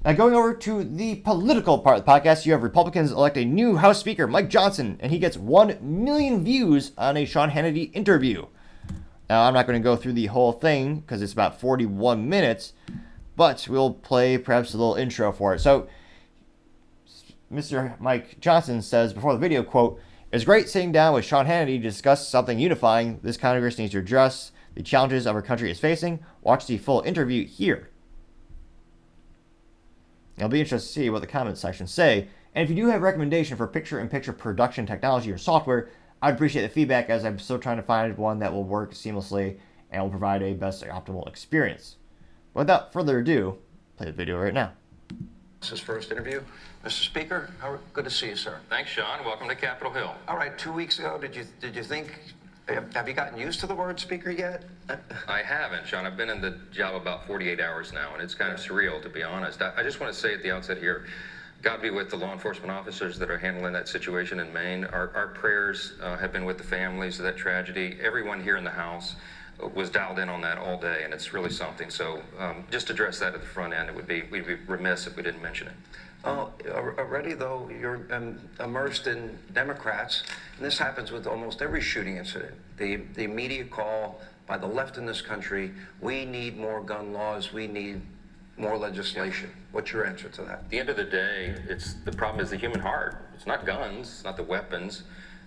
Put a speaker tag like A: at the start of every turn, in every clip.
A: Now, going over to the political part of the podcast, you have Republicans elect a new House Speaker, Mike Johnson, and he gets 1 million views on a Sean Hannity interview. Now, I'm not going to go through the whole thing because it's about 41 minutes, but we'll play perhaps a little intro for it. So, Mr. Mike Johnson says before the video, quote, "It's great sitting down with Sean Hannity to discuss something unifying. This Congress needs to address the challenges our country is facing. Watch the full interview here." It'll be interesting to see what the comment section say. And if you do have a recommendation for picture-in-picture production technology or software, I'd appreciate the feedback, as I'm still trying to find one that will work seamlessly and will provide a best optimal experience. But without further ado, play the video right now.
B: This is first interview. Mr. Speaker, good to see you, sir.
C: Thanks, Sean. Welcome to Capitol Hill.
B: All right, 2 weeks ago, did you think, have you gotten used to the word speaker yet?
C: I haven't, Sean. I've been in the job about 48 hours now, and it's kind of surreal, to be honest. I just want to say at the outset here, God be with the law enforcement officers that are handling that situation in Maine. Our prayers have been with the families of that tragedy. Everyone here in the House was dialed in on that all day, and it's really something. So just address that at the front end. We'd be remiss if we didn't mention it.
B: Already, though, you're immersed in Democrats, and this happens with almost every shooting incident. The immediate call by the left in this country, we need more gun laws, we need more legislation. What's your answer to that?
C: At the end of the day, the problem is the human heart. It's not guns, it's not the weapons.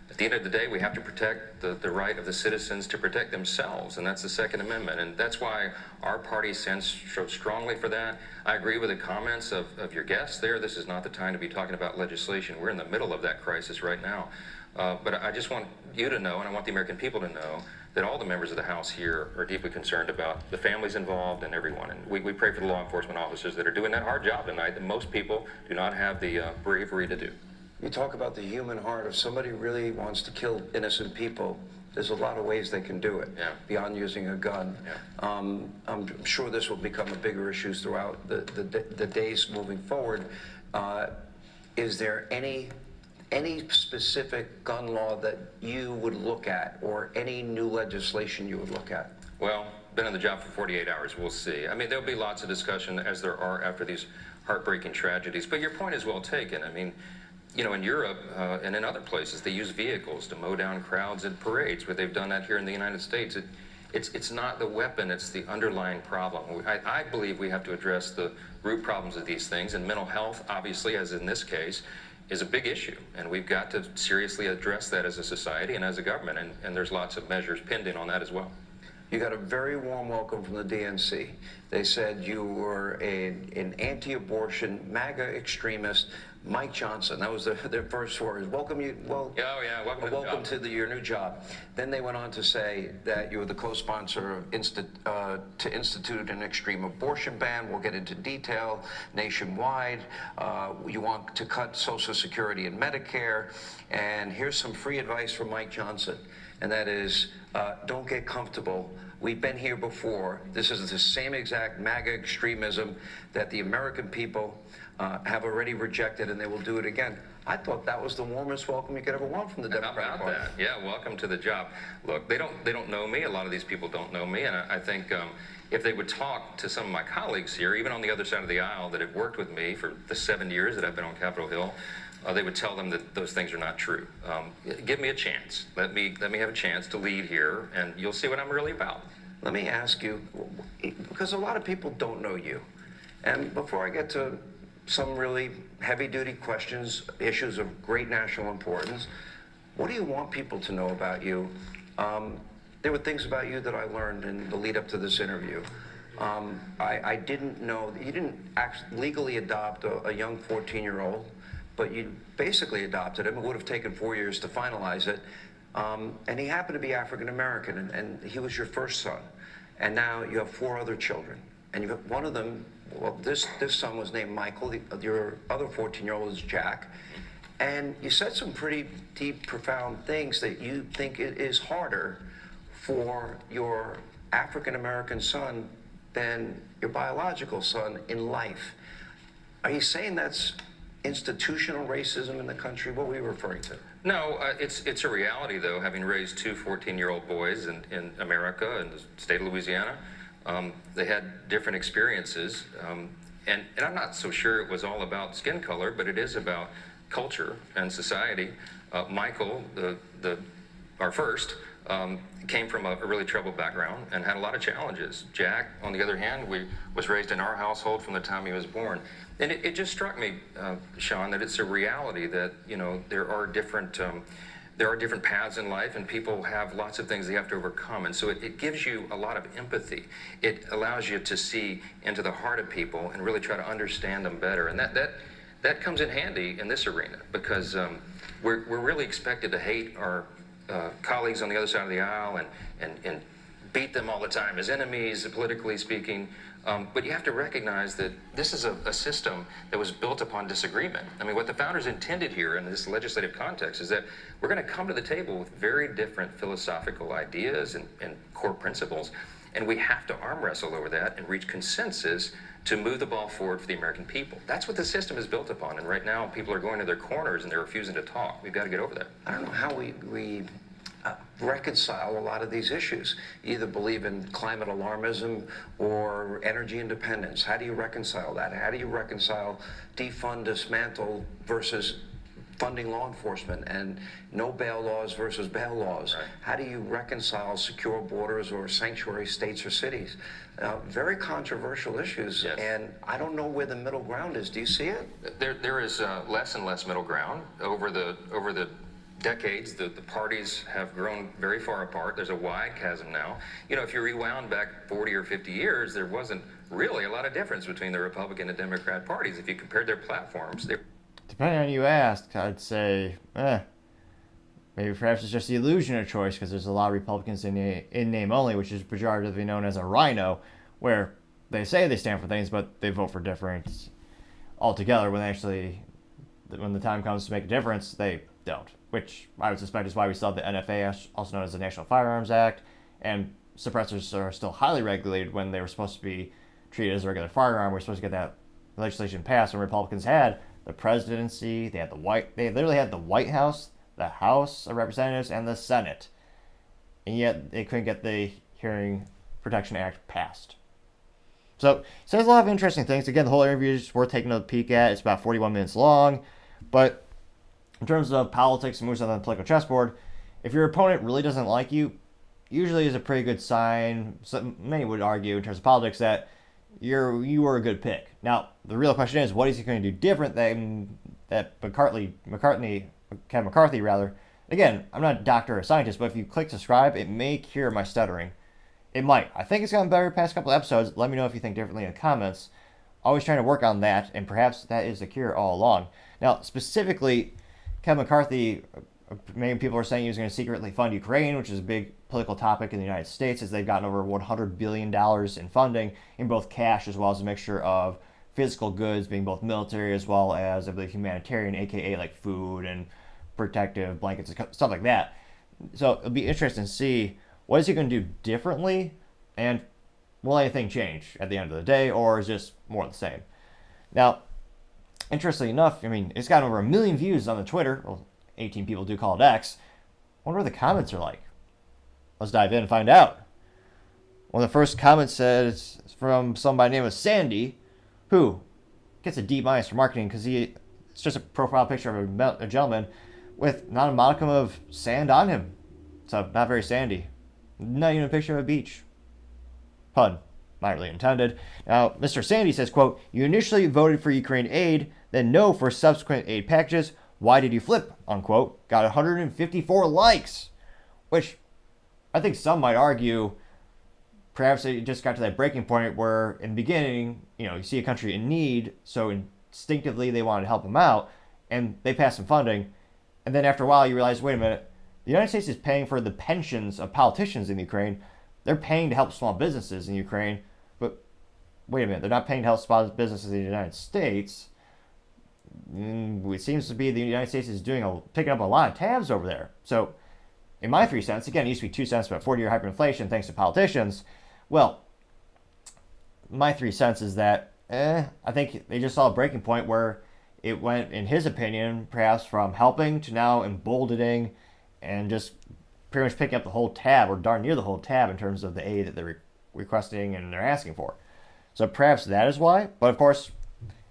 C: At the end of the day, we have to protect the right of the citizens to protect themselves, and that's the Second Amendment. And that's why our party stands so strongly for that. I agree with the comments of your guests there. This is not the time to be talking about legislation. We're in the middle of that crisis right now. But I just want you to know, and I want the American people to know, that all the members of the House here are deeply concerned about the families involved and everyone. And we pray for the law enforcement officers that are doing that hard job tonight that most people do not have the bravery to do.
B: You talk about the human heart. If somebody really wants to kill innocent people, there's a lot of ways they can do it, beyond using a gun. I'm sure this will become a bigger issue throughout the days moving forward. Is there any specific gun law that you would look at, or any new legislation you would look at?
C: Well, been on the job for 48 hours. We'll see. I mean, there'll be lots of discussion, as there are after these heartbreaking tragedies. But your point is well taken. I mean, you know, in Europe and in other places, they use vehicles to mow down crowds at parades, where they've done that here in the United States. It's not the weapon, it's the underlying problem. I believe we have to address the root problems of these things, and mental health, obviously, as in this case, is a big issue, and we've got to seriously address that as a society and as a government, and there's lots of measures pending on that as well.
B: You got a very warm welcome from the DNC. They said you were an anti-abortion, MAGA extremist, Mike Johnson. That was their first words. Welcome you. Well, welcome to your new job. Then they went on to say that you were the co-sponsor of to institute an extreme abortion ban. We'll get into detail nationwide. You want to cut Social Security and Medicare. And here's some free advice from Mike Johnson, and that is, don't get comfortable. We've been here before. This is the same exact MAGA extremism that the American people have already rejected, and they will do it again. I thought that was the warmest welcome you could ever want from the Democratic Party.
C: How about that? Yeah, welcome to the job. Look, they don't know me. A lot of these people don't know me, and I think if they would talk to some of my colleagues here, even on the other side of the aisle, that have worked with me for the 7 years that I've been on Capitol Hill, they would tell them that those things are not true. Give me a chance. Let me have a chance to lead here, and you'll see what I'm really about.
B: Let me ask you, because a lot of people don't know you, and before I get to some really heavy-duty questions, issues of great national importance, what do you want people to know about you? There were things about you that I learned in the lead up to this interview. I didn't know that you didn't legally adopt a young 14-year-old, but you basically adopted him. It would have taken 4 years to finalize it. And he happened to be African-American, and he was your first son. And now you have 4 other children. And you have one of them, well, this son was named Michael. Your other 14-year-old is Jack. And you said some pretty deep, profound things that you think it is harder for your African-American son than your biological son in life. Are you saying that's institutional racism in the country? What were you referring to?
C: No, it's a reality, though, having raised 2 14-year-old boys in America, in the state of Louisiana. They had different experiences. and I'm not so sure it was all about skin color, but it is about culture and society. Michael, our first, came from a really troubled background and had a lot of challenges. Jack, on the other hand, was raised in our household from the time he was born. And it just struck me, Sean, that it's a reality that, there are different paths in life, and people have lots of things they have to overcome. And so it gives you a lot of empathy. It allows you to see into the heart of people and really try to understand them better. And that comes in handy in this arena, because we're really expected to hate our colleagues on the other side of the aisle and beat them all the time as enemies, politically speaking. But you have to recognize that this is a system that was built upon disagreement. I mean, what the founders intended here in this legislative context is that we're going to come to the table with very different philosophical ideas and core principles, and we have to arm wrestle over that and reach consensus to move the ball forward for the American people. That's what the system is built upon, and right now people are going to their corners and they're refusing to talk. We've got to get over that.
B: I don't know how we reconcile a lot of these issues. You either believe in climate alarmism or energy independence. How do you reconcile that? How do you reconcile defund, dismantle versus funding law enforcement, and no bail laws versus bail laws?
C: Right.
B: How do you reconcile secure borders or sanctuary states or cities? Very controversial issues,
C: Yes.
B: and I don't know where the middle ground is. Do you see it?
C: There is less and less middle ground over the decades. The parties have grown very far apart. There's a wide chasm now. If you rewound back 40 or 50 years, there wasn't really a lot of difference between the Republican and Democrat parties. If you compared their platforms,
A: Depending on who you asked, I'd say, maybe perhaps it's just the illusion of choice, because there's a lot of Republicans in name only, which is pejoratively known as a rhino, where they say they stand for things, but they vote for difference altogether. When the time comes to make a difference, they don't. Which I would suspect is why we still have the NFA, also known as the National Firearms Act, and suppressors are still highly regulated when they were supposed to be treated as a regular firearm. We're supposed to get that legislation passed when Republicans had the presidency, they literally had the White House, the House of Representatives, and the Senate. And yet they couldn't get the Hearing Protection Act passed. So it says a lot of interesting things. Again, the whole interview is worth taking a peek at. It's about 41 minutes long. But in terms of politics and moves on the political chessboard, if your opponent really doesn't like you, usually is a pretty good sign. Many would argue in terms of politics that you were a good pick. Now, the real question is, what is he going to do different than that Kevin McCarthy, rather? Again, I'm not a doctor or a scientist, but if you click subscribe, it may cure my stuttering. It might. I think it's gotten better the past couple of episodes. Let me know if you think differently in the comments. Always trying to work on that, and perhaps that is the cure all along. Now, specifically, Kevin McCarthy, many people are saying he was going to secretly fund Ukraine, which is a big political topic in the United States, as they've gotten over $100 billion in funding in both cash as well as a mixture of physical goods, being both military as well as, I believe, humanitarian, aka like food and protective blankets and stuff like that. So it'll be interesting to see what is he going to do differently, and will anything change at the end of the day, or is just more of the same? Now, interestingly enough, it's gotten over 1 million views on the Twitter. Well, 18 people do call it X. I wonder what the comments are like. Let's dive in and find out. One of the first comments says from somebody named Sandy, who gets a D- for marketing because it's just a profile picture of a gentleman with not a modicum of sand on him. So not very sandy. Not even a picture of a beach. Pun. Not really intended. Now, Mr. Sandy says, quote, "You initially voted for Ukraine aid, then no for subsequent aid packages. Why did you flip?" Unquote. Got 154 likes. Which I think some might argue perhaps it just got to that breaking point where in the beginning, you see a country in need, so instinctively they wanted to help them out, and they passed some funding. And then after a while you realize, wait a minute, the United States is paying for the pensions of politicians in Ukraine. They're paying to help small businesses in Ukraine. But wait a minute, they're not paying to help small businesses in the United States. It seems to be the United States is picking up a lot of tabs over there. So, in my 3 cents, again, it used to be 2 cents, but 40-year hyperinflation thanks to politicians. Well, my 3 cents is that I think they just saw a breaking point where it went, in his opinion, perhaps from helping to now emboldening and just pretty much picking up the whole tab, or darn near the whole tab, in terms of the aid that they're requesting and they're asking for. So perhaps that is why. But of course,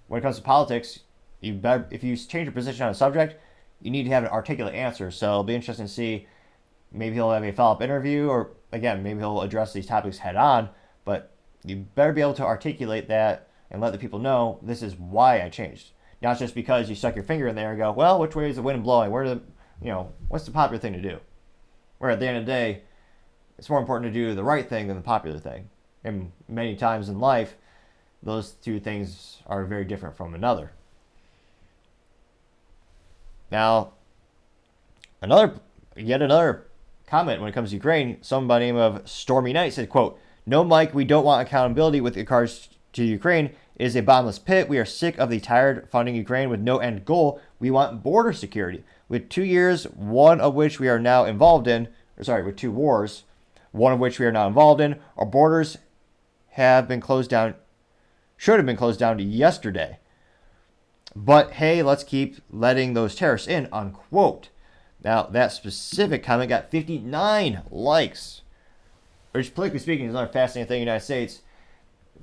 A: when it comes to politics, if you change your position on a subject, you need to have an articulate answer. So it'll be interesting to see. Maybe he'll have a follow-up interview, or again, maybe he'll address these topics head on. But you better be able to articulate that and let the people know this is why I changed. Not just because you stuck your finger in there and go, well, which way is the wind blowing? What's the popular thing to do? Where at the end of the day, it's more important to do the right thing than the popular thing. And many times in life, those two things are very different from another. Now, yet another comment when it comes to Ukraine, someone by the name of Stormy Knight said, quote, "No, Mike, we don't want accountability with regards to Ukraine. It is a bottomless pit. We are sick of the tired funding Ukraine with no end goal. We want border security. With 2 years, one of which we are now involved in, with 2 wars, one of which we are now involved in, our borders have been closed down, should have been closed down yesterday. But hey, let's keep letting those terrorists in," unquote. Now, that specific comment got 59 likes, which, politically speaking, is another fascinating thing in the United States.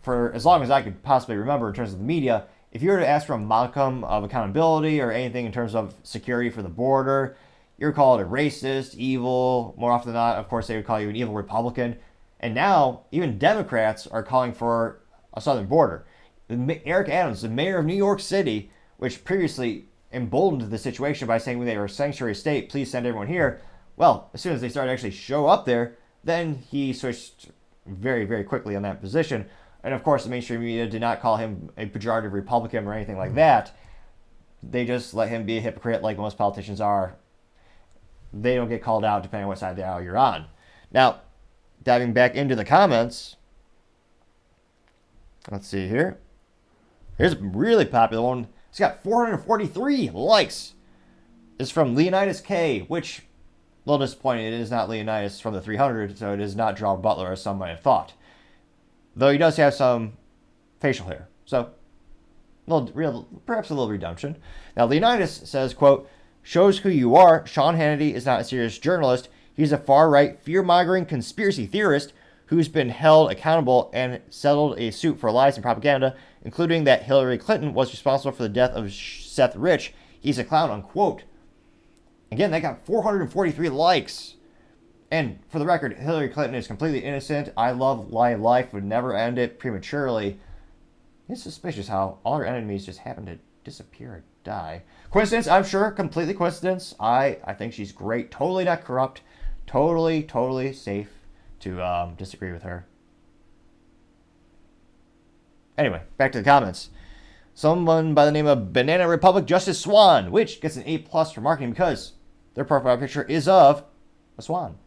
A: For as long as I could possibly remember in terms of the media, if you were to ask for a modicum of accountability or anything in terms of security for the border, you're called a racist, evil. More often than not, of course, they would call you an evil Republican. And now, even Democrats are calling for a southern border. Eric Adams, the mayor of New York City, which previously emboldened the situation by saying when they were a sanctuary state, please send everyone here. Well, as soon as they started to actually show up there, then he switched very, very quickly on that position. And of course, the mainstream media did not call him a pejorative Republican or anything like that. They just let him be a hypocrite like most politicians are. They don't get called out depending on what side of the aisle you're on. Now, diving back into the comments, let's see here. Here's a really popular one. It's got 443 likes. It's from Leonidas K, which, a little disappointing, it is not Leonidas from the 300, so it is not Gerald Butler, as some might have thought. Though he does have some facial hair, so perhaps a little redemption. Now, Leonidas says, quote, "Shows who you are. Sean Hannity is not a serious journalist. He's a far-right, fear-mongering conspiracy theorist who's been held accountable and settled a suit for lies and propaganda, including that Hillary Clinton was responsible for the death of Seth Rich. He's a clown," unquote. Again, that got 443 likes. And for the record, Hillary Clinton is completely innocent. I love life, would never end it prematurely. It's suspicious how all her enemies just happen to disappear or die. Coincidence? I'm sure. Completely coincidence. I think she's great. Totally not corrupt. Totally safe to disagree with her. Anyway, back to the comments. Someone by the name of Banana Republic Justice Swan, which gets an A+ for marketing because their profile picture is of a swan.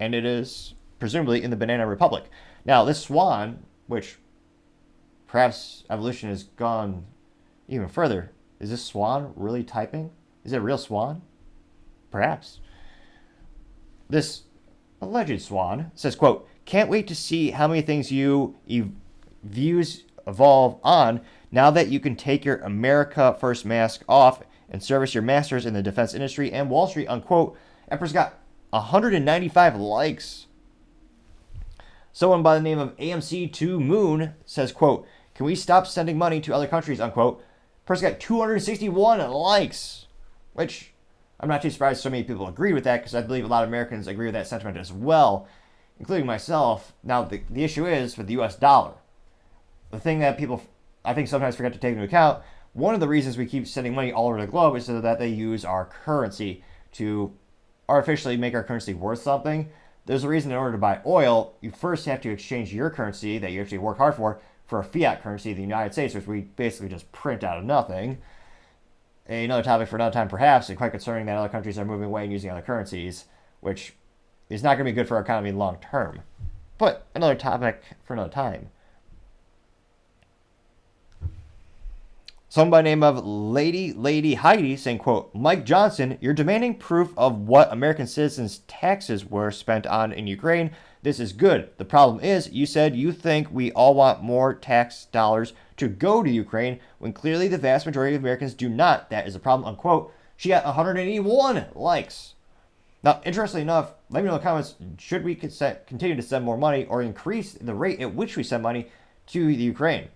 A: And it is presumably in the Banana Republic. Now, this swan, which perhaps evolution has gone even further. Is this swan really typing? Is it a real swan? Perhaps. This alleged swan says, quote, "Can't wait to see how many things you views evolve on now that you can take your America First mask off and service your masters in the defense industry and Wall Street," unquote. Emperor's got 195 likes. Someone by the name of AMC2 Moon says, quote, "Can we stop sending money to other countries," unquote. Person got 261 likes, which I'm not too surprised so many people agree with that, because I believe a lot of Americans agree with that sentiment as well, including myself. Now, the issue is with the US dollar. The thing that people, I think, sometimes forget to take into account, one of the reasons we keep sending money all over the globe is so that they use our currency to artificially make our currency worth something. There's a reason in order to buy oil, you first have to exchange your currency that you actually work hard for a fiat currency, the United States, which we basically just print out of nothing. Another topic for another time, perhaps, and quite concerning that other countries are moving away and using other currencies, which is not going to be good for our economy long term. But another topic for another time. Someone by the name of Lady Heidi saying, quote, "Mike Johnson, you're demanding proof of what American citizens' taxes were spent on in Ukraine. This is good. The problem is, you said you think we all want more tax dollars to go to Ukraine, when clearly the vast majority of Americans do not. That is a problem," unquote. She got 181 likes. Now, interestingly enough, let me know in the comments, should we continue to send more money or increase the rate at which we send money to the Ukraine.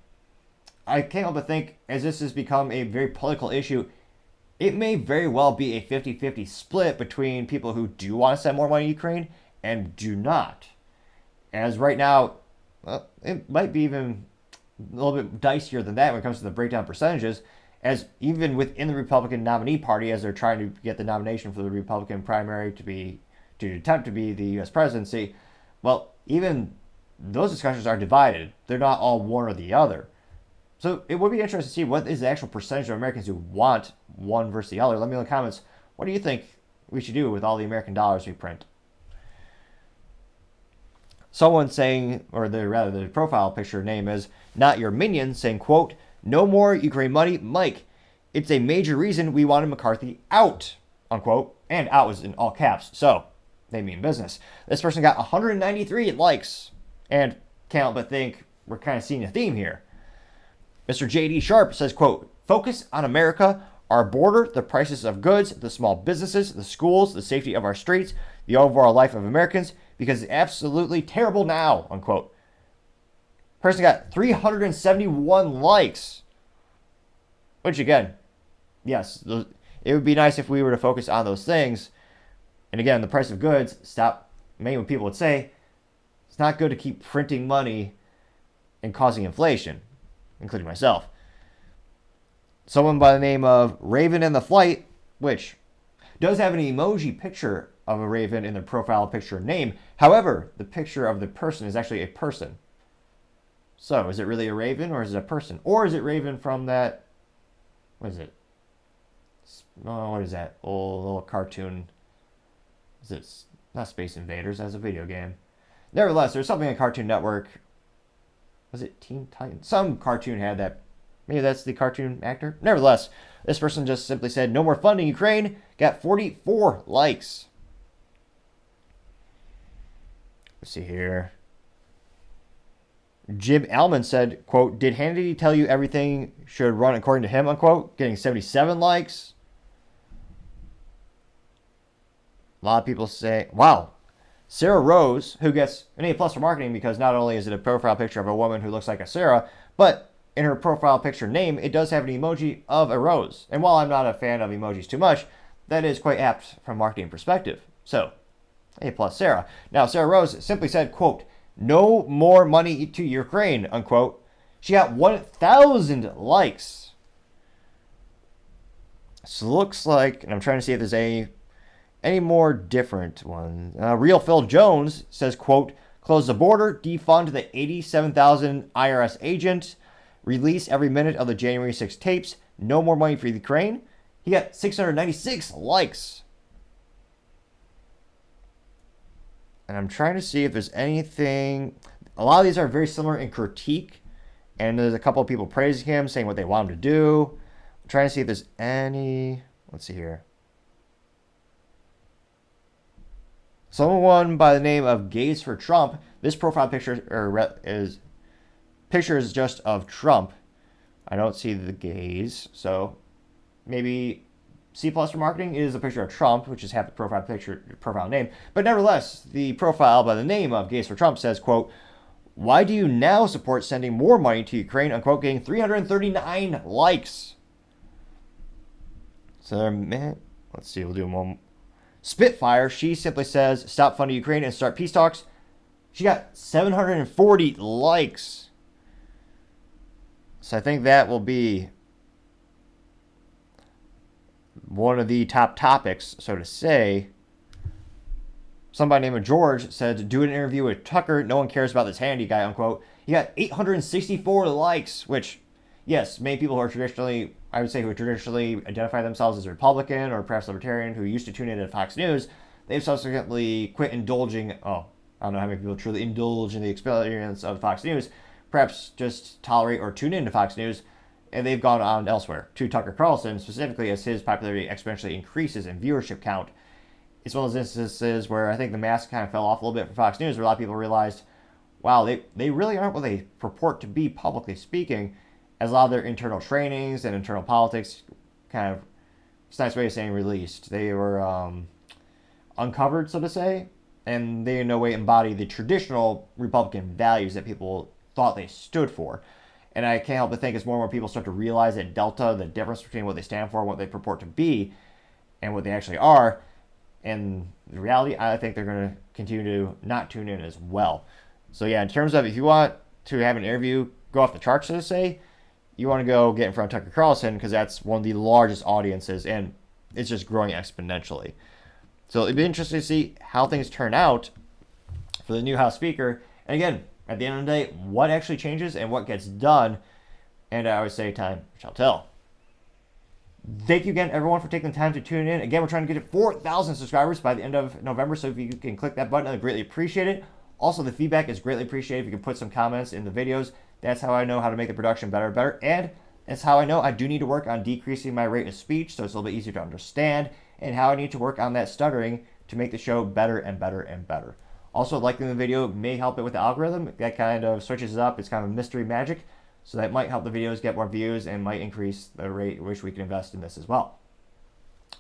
A: I can't help but think, as this has become a very political issue, it may very well be a 50-50 split between people who do want to send more money to Ukraine and do not. As right now, well, it might be even a little bit dicier than that when it comes to the breakdown percentages, as even within the Republican nominee party, as they're trying to get the nomination for the Republican primary to attempt to be the U.S. presidency, well, even those discussions are divided. They're not all one or the other. So it would be interesting to see what is the actual percentage of Americans who want one versus the other. Let me know in the comments, what do you think we should do with all the American dollars we print? Someone saying, or the profile picture name is Not Your Minion, saying, quote, "No more Ukraine money, Mike. It's a major reason we wanted McCarthy out," unquote. And out was in all caps, so they mean business. This person got 193 likes. And can't help but think we're kind of seeing a theme here. Mr. J.D. Sharp says, quote, "Focus on America, our border, the prices of goods, the small businesses, the schools, the safety of our streets, the overall life of Americans, because it's absolutely terrible now," unquote. Person got 371 likes. Which, again, yes, it would be nice if we were to focus on those things. And again, the price of goods, many people would say, it's not good to keep printing money and causing inflation, including myself. Someone by the name of Raven in the Flight, which does have an emoji picture of a raven in their profile picture name. However, the picture of the person is actually a person. So, is it really a raven or is it a person? Or is it Raven from that, what is it? Oh, what is that? Old little cartoon. Is it not Space Invaders? That's a video game. Nevertheless, there's something on Cartoon Network. Was it Teen Titans? Some cartoon had that. Maybe that's the cartoon actor. Nevertheless, this person just simply said, "No more funding Ukraine." Got 44 likes. Let's see here. Jim Alman said, quote, "Did Hannity tell you everything should run according to him," unquote. Getting 77 likes. A lot of people say, wow. Sarah Rose, who gets an A+ for marketing because not only is it a profile picture of a woman who looks like a Sarah, but in her profile picture name, it does have an emoji of a rose. And while I'm not a fan of emojis too much, that is quite apt from a marketing perspective. So, A+ Sarah. Now, Sarah Rose simply said, quote, "No more money to Ukraine," unquote. She got 1,000 likes. So looks like, and I'm trying to see if there's any more different ones. Real Phil Jones says, quote, "Close the border, defund the 87,000 IRS agent, release every minute of the January 6 tapes, no more money for Ukraine." He got 696 likes. And I'm trying to see if there's anything. A lot of these are very similar in critique. And there's a couple of people praising him, saying what they want him to do. I'm trying to see if there's any. Let's see here. Someone by the name of Gays for Trump. This profile picture is pictures just of Trump. I don't see the gays, so maybe C+ for marketing is a picture of Trump, which is half the profile name. But nevertheless, the profile by the name of Gays for Trump says, quote, "Why do you now support sending more money to Ukraine?" unquote, getting 339 likes. So, let's see, we'll do one. Spitfire, she simply says, "Stop funding Ukraine and start peace talks." She got 740 likes. So I think that will be one of the top topics, so to say. Somebody named George said, "Do an interview with Tucker. No one cares about this Hannity guy," unquote. He got 864 likes, which, yes, many people who are traditionally, I would say, who traditionally identify themselves as Republican or perhaps Libertarian, who used to tune in to Fox News, they've subsequently quit indulging. I don't know how many people truly indulge in the experience of Fox News, perhaps just tolerate or tune in to Fox News, and they've gone on elsewhere, to Tucker Carlson, specifically as his popularity exponentially increases in viewership count. It's one of those instances where I think the mask kind of fell off a little bit for Fox News, where a lot of people realized, wow, they really aren't what they purport to be, publicly speaking, as a lot of their internal trainings and internal politics kind of, it's a nice way of saying released. They were uncovered, so to say, and they in no way embody the traditional Republican values that people thought they stood for. And I can't help but think as more and more people start to realize that Delta, the difference between what they stand for, what they purport to be, and what they actually are, and the reality, I think they're going to continue to not tune in as well. So yeah, in terms of if you want to have an interview go off the charts, so to say, you want to go get in front of Tucker Carlson because that's one of the largest audiences and it's just growing exponentially. So it'd be interesting to see how things turn out for the new House Speaker. And again, at the end of the day, what actually changes and what gets done. And I always say time shall tell. Thank you again, everyone, for taking the time to tune in. Again, we're trying to get to 4,000 subscribers by the end of November, so if you can click that button, I'd greatly appreciate it. Also, the feedback is greatly appreciated. If you can put some comments in the videos, that's how I know how to make the production better and better. And it's how I know I do need to work on decreasing my rate of speech so it's a little bit easier to understand, and how I need to work on that stuttering to make the show better and better and better. Also, liking the video may help it with the algorithm. That kind of switches it up. It's kind of mystery magic. So that might help the videos get more views and might increase the rate at which we can invest in this as well.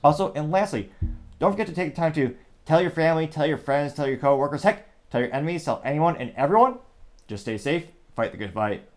A: Also, and lastly, don't forget to take the time to tell your family, tell your friends, tell your coworkers, heck, tell your enemies, tell anyone and everyone. Just stay safe, fight the good fight.